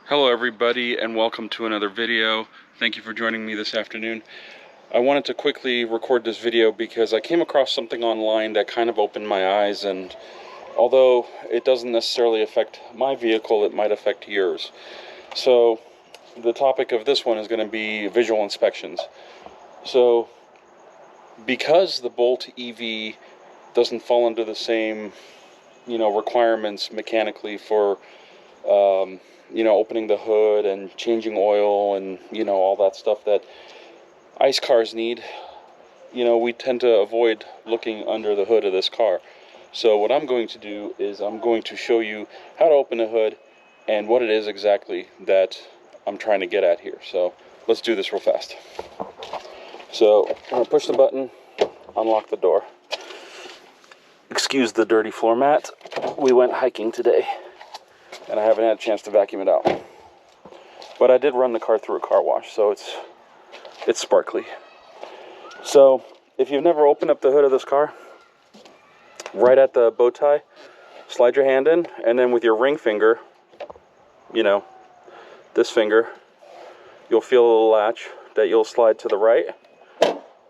Hello everybody and welcome to another video. Thank you for joining me this afternoon. I wanted to quickly record this video because I came across something online that kind of opened my eyes, and although it doesn't necessarily affect my vehicle, it might affect yours. So the topic of this one is going to be visual inspections. So because the Bolt EV doesn't fall under the same requirements mechanically for opening the hood and changing oil and all that stuff that ICE cars need, we tend to avoid looking under the hood of this car. So what I'm going to do is I'm going to show you how to open the hood and what it is exactly that I'm trying to get at here. So let's do this real fast. So I'm going to push the button, unlock the door. Excuse the dirty floor mat. We went hiking today and I haven't had a chance to vacuum it out. But I did run the car through a car wash, so it's sparkly. So if you've never opened up the hood of this car, right at the bow tie, slide your hand in, and then with your ring finger, this finger, you'll feel a little latch that you'll slide to the right,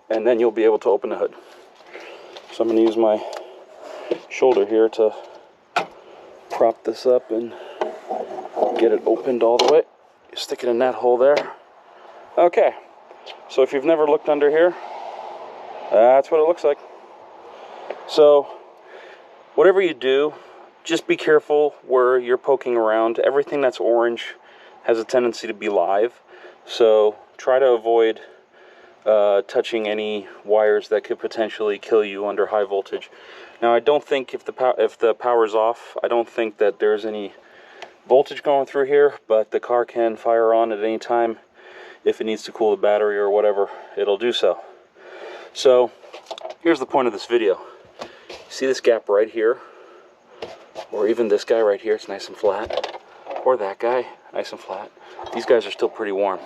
and then you'll be able to open the hood. So I'm going to use my shoulder here to prop this up and get it opened all the way. Stick it in that hole there. Okay, so if you've never looked under here, that's what it looks like. So whatever you do, just be careful where you're poking around. Everything that's orange has a tendency to be live, so try to avoid touching any wires that could potentially kill you under high voltage. Now, I don't think if the power's off, I don't think that there's any voltage going through here, but the car can fire on at any time. If it needs to cool the battery or whatever, it'll do so. So here's the point of this video. See this gap right here, or even this guy right here, it's nice and flat, or that guy, nice and flat. These guys are still pretty warm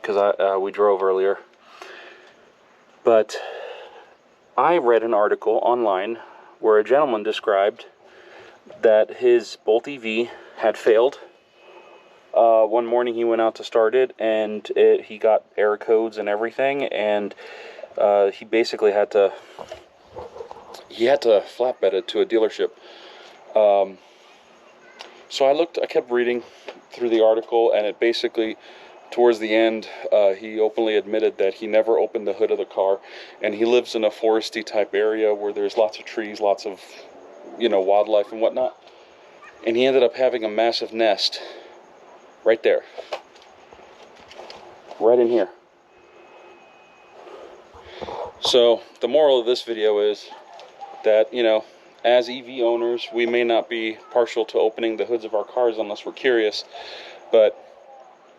because we drove earlier. But I read an article online where a gentleman described that his Bolt EV had failed. One morning he went out to start it, and he got error codes and everything, and he basically had to flatbed it to a dealership. So I kept reading through the article, and it basically, towards the end, he openly admitted that he never opened the hood of the car, and he lives in a foresty type area where there's lots of trees, lots of wildlife and whatnot, and he ended up having a massive nest right there, right in here. So the moral of this video is that as EV owners, we may not be partial to opening the hoods of our cars unless we're curious, but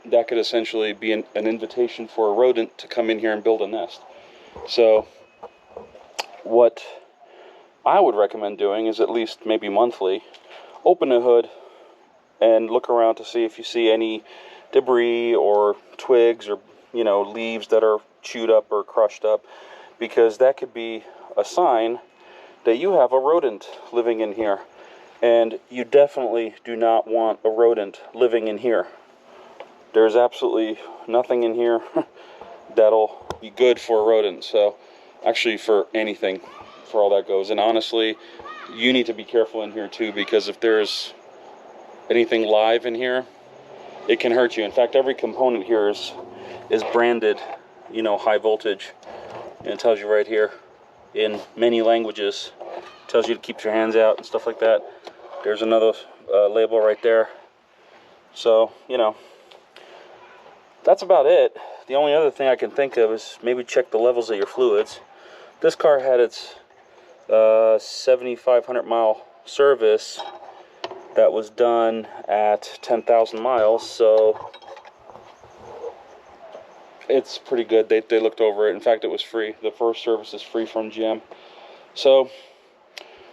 that could essentially be an invitation for a rodent to come in here and build a nest. So what I would recommend doing is, at least maybe monthly, open the hood and look around to see if you see any debris or twigs or leaves that are chewed up or crushed up, because that could be a sign that you have a rodent living in here, and you definitely do not want a rodent living in here. There's absolutely nothing in here that'll be good for a rodent. So actually, for anything, for all that goes. And honestly, you need to be careful in here too, because if there's anything live in here, it can hurt you. In fact, every component here is branded, high voltage. And it tells you right here in many languages. It tells you to keep your hands out and stuff like that. There's another label right there. So, that's about it. The only other thing I can think of is maybe check the levels of your fluids. This car had its 7,500 mile service that was done at 10,000 miles, so it's pretty good. They looked over it. In fact, it was free. The first service is free from GM. So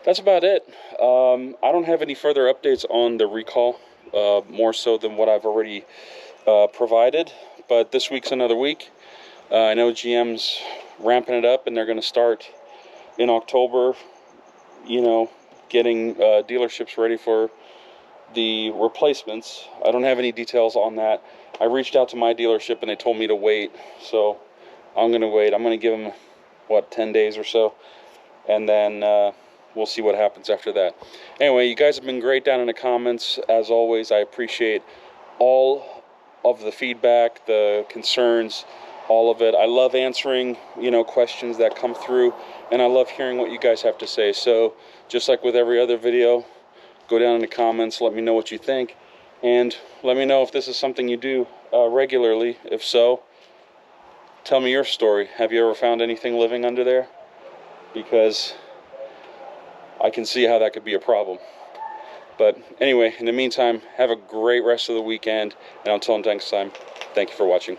that's about it. I don't have any further updates on the recall, more so than what I've already provided, but this week's another week. I know GM's ramping it up, and they're going to start in October, getting dealerships ready for the replacements. I don't have any details on that. I reached out to my dealership and they told me to wait, so I'm gonna wait. I'm gonna give them, what, 10 days or so, and then we'll see what happens after that. Anyway, you guys have been great down in the comments. As always, I appreciate all of the feedback, the concerns, all of it. I love answering, you know, questions that come through, and I love hearing what you guys have to say. So just like with every other video, go down in the comments, let me know what you think, and let me know if this is something you do regularly. If so, tell me your story. Have you ever found anything living under there? Because I can see how that could be a problem. But anyway, in the meantime, have a great rest of the weekend, and until next time, thank you for watching.